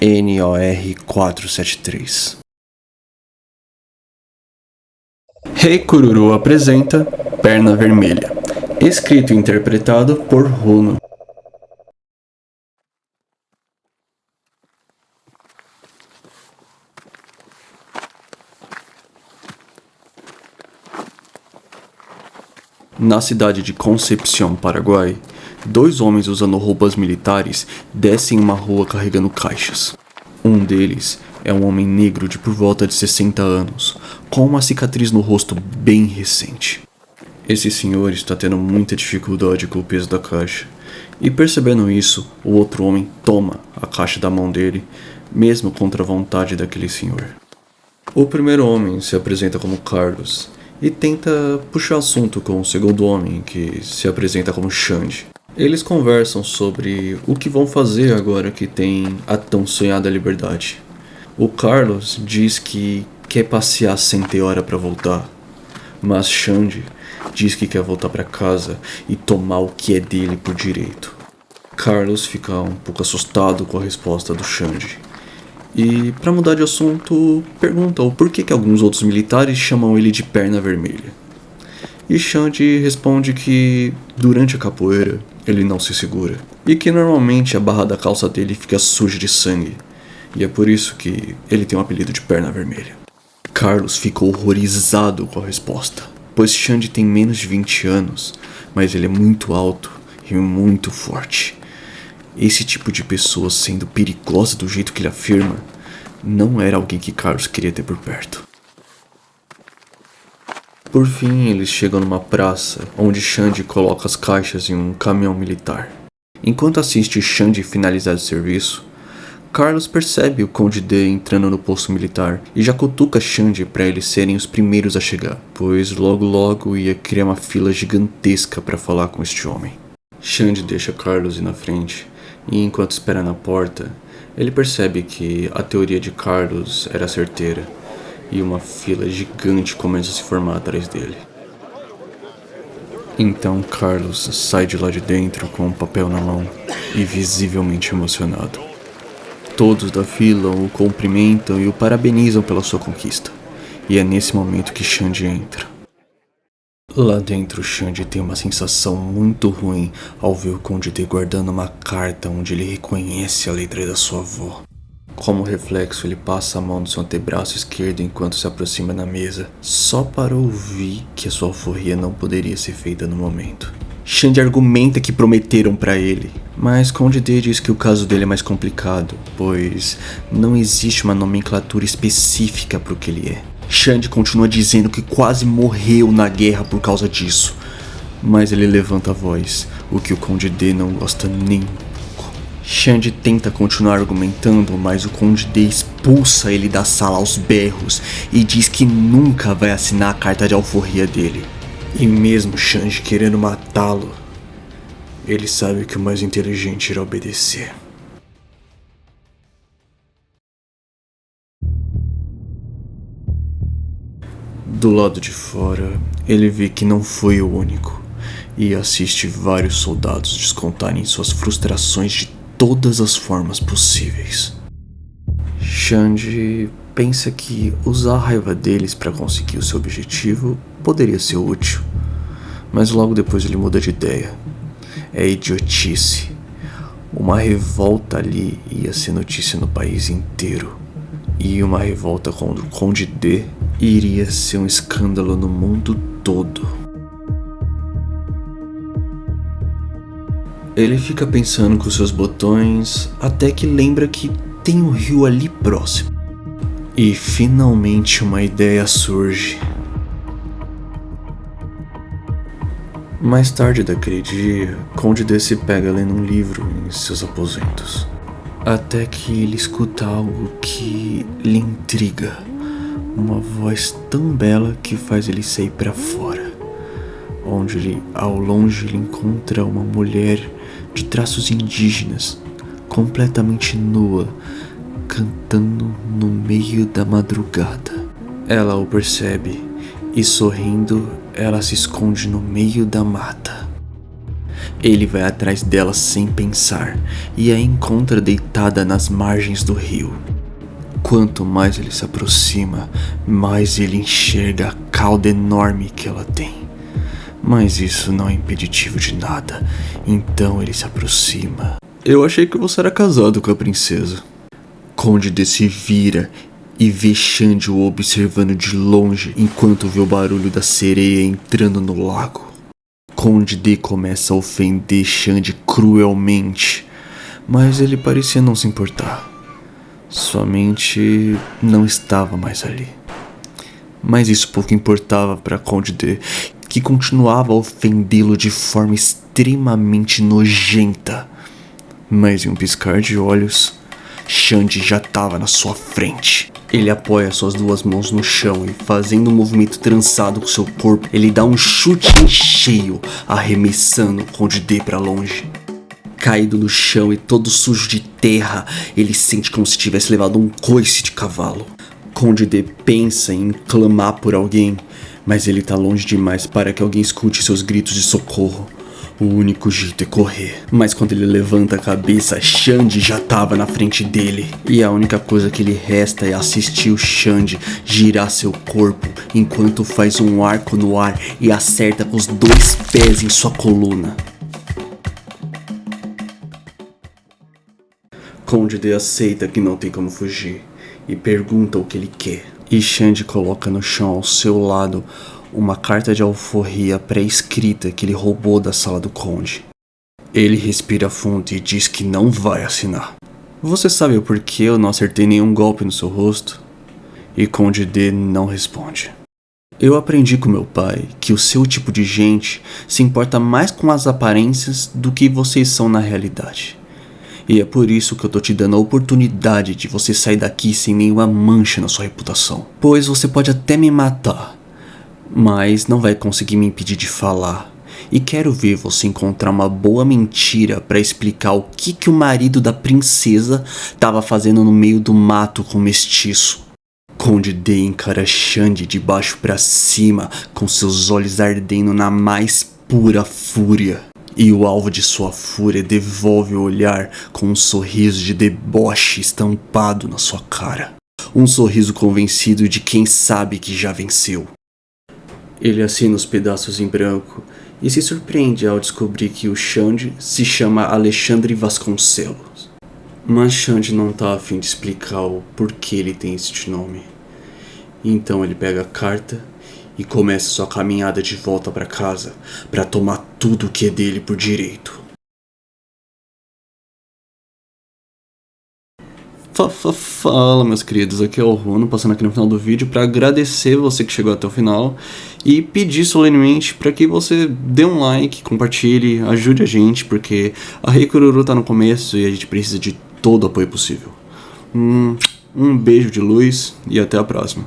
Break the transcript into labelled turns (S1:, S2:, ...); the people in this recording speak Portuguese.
S1: NOR473. Rei Kururu apresenta Perna Vermelha, escrito e interpretado por Runo. Na cidade de Concepción, Paraguai, 2 homens usando roupas militares descem uma rua carregando caixas. Um deles é um homem negro de por volta de 60 anos, com uma cicatriz no rosto bem recente. Esse senhor está tendo muita dificuldade com o peso da caixa, e percebendo isso, o outro homem toma a caixa da mão dele, mesmo contra a vontade daquele senhor. O primeiro homem se apresenta como Carlos, e tenta puxar assunto com o segundo homem, que se apresenta como Xande. Eles conversam sobre o que vão fazer agora que tem a tão sonhada liberdade. O Carlos diz que quer passear sem ter hora para voltar, mas Xande diz que quer voltar para casa e tomar o que é dele por direito. Carlos fica um pouco assustado com a resposta do Xande. E, para mudar de assunto, pergunta o porquê que alguns outros militares chamam ele de Perna Vermelha. E Xande responde que, durante a capoeira, ele não se segura. E que normalmente a barra da calça dele fica suja de sangue. E é por isso que ele tem o apelido de Perna Vermelha. Carlos ficou horrorizado com a resposta, pois Xande tem menos de 20 anos, mas ele é muito alto e muito forte. Esse tipo de pessoa sendo perigosa do jeito que ele afirma, não era alguém que Carlos queria ter por perto. Por fim, eles chegam numa praça, onde Xande coloca as caixas em um caminhão militar. Enquanto assiste Xande finalizar o serviço, Carlos percebe o Conde D entrando no posto militar e já cutuca Xande para eles serem os primeiros a chegar, pois logo ia criar uma fila gigantesca para falar com este homem. Xande deixa Carlos ir na frente. E enquanto espera na porta, ele percebe que a teoria de Carlos era certeira, e uma fila gigante começa a se formar atrás dele. Então Carlos sai de lá de dentro com um papel na mão e visivelmente emocionado. Todos da fila o cumprimentam e o parabenizam pela sua conquista, e é nesse momento que Xande entra. Lá dentro, Xande tem uma sensação muito ruim ao ver o Conde D guardando uma carta onde ele reconhece a letra da sua avó. Como reflexo, ele passa a mão no seu antebraço esquerdo enquanto se aproxima da mesa, só para ouvir que a sua alforria não poderia ser feita no momento. Xande argumenta que prometeram para ele, mas Conde D diz que o caso dele é mais complicado, pois não existe uma nomenclatura específica para o que ele é. Xande continua dizendo que quase morreu na guerra por causa disso, mas ele levanta a voz, o que o Conde D não gosta nem um pouco. Xande tenta continuar argumentando, mas o Conde D expulsa ele da sala aos berros e diz que nunca vai assinar a carta de alforria dele. E mesmo Xande querendo matá-lo, ele sabe que o mais inteligente irá obedecer. Do lado de fora, ele vê que não foi o único, e assiste vários soldados descontarem suas frustrações de todas as formas possíveis. Xande pensa que usar a raiva deles para conseguir o seu objetivo poderia ser útil, mas logo depois ele muda de ideia. É idiotice. Uma revolta ali ia ser notícia no país inteiro, e uma revolta contra o Conde D iria ser um escândalo no mundo todo. Ele fica pensando com seus botões até que lembra que tem um rio ali próximo. E finalmente uma ideia surge. Mais tarde daquele dia, Conde D se pega lendo um livro em seus aposentos, até que ele escuta algo que lhe intriga. Uma voz tão bela que faz ele sair para fora, onde ele, ao longe, ele encontra uma mulher de traços indígenas, completamente nua, cantando no meio da madrugada. Ela o percebe e, sorrindo, ela se esconde no meio da mata. Ele vai atrás dela sem pensar e a encontra deitada nas margens do rio. Quanto mais ele se aproxima, mais ele enxerga a cauda enorme que ela tem. Mas isso não é impeditivo de nada, então ele se aproxima. Eu achei que você era casado com a princesa. Conde se vira e vê Xande o observando de longe enquanto vê o barulho da sereia entrando no lago. Conde começa a ofender Xande cruelmente, mas ele parecia não se importar. Sua mente não estava mais ali. Mas isso pouco importava para Conde, que continuava a ofendê-lo de forma extremamente nojenta. Mas em um piscar de olhos, Xande já estava na sua frente. Ele apoia suas duas mãos no chão e, fazendo um movimento trançado com seu corpo, ele dá um chute em cheio, arremessando Conde para longe. Caído no chão e todo sujo de terra, ele sente como se tivesse levado um coice de cavalo. Conde pensa em clamar por alguém, mas ele tá longe demais para que alguém escute seus gritos de socorro. O único jeito é correr. Mas quando ele levanta a cabeça, Xande já tava na frente dele. E a única coisa que lhe resta é assistir o Xande girar seu corpo enquanto faz um arco no ar e acerta com os 2 pés em sua coluna. Conde aceita que não tem como fugir e pergunta o que ele quer. E Xande coloca no chão ao seu lado uma carta de alforria pré-escrita que ele roubou da sala do Conde. Ele respira fundo e diz que não vai assinar. Você sabe o porquê eu não acertei nenhum golpe no seu rosto? E Conde não responde. Eu aprendi com meu pai que o seu tipo de gente se importa mais com as aparências do que vocês são na realidade. E é por isso que eu tô te dando a oportunidade de você sair daqui sem nenhuma mancha na sua reputação. Pois você pode até me matar, mas não vai conseguir me impedir de falar. E quero ver você encontrar uma boa mentira pra explicar o que o marido da princesa tava fazendo no meio do mato com o mestiço. Conde encara Xande de baixo pra cima, com seus olhos ardendo na mais pura fúria. E o alvo de sua fúria devolve o olhar com um sorriso de deboche estampado na sua cara. Um sorriso convencido de quem sabe que já venceu. Ele assina os pedaços em branco e se surpreende ao descobrir que o Xande se chama Alexandre Vasconcelos. Mas Xande não tá a fim de explicar o porquê ele tem este nome. Então ele pega a carta e começa sua caminhada de volta para casa para tomar tudo que é dele por direito. Fala, meus queridos, aqui é o Runo, passando aqui no final do vídeo para agradecer você que chegou até o final e pedir solenemente para que você dê um like, compartilhe, ajude a gente, porque a Rei Kururu tá no começo e a gente precisa de todo o apoio possível. Um beijo de luz e até a próxima.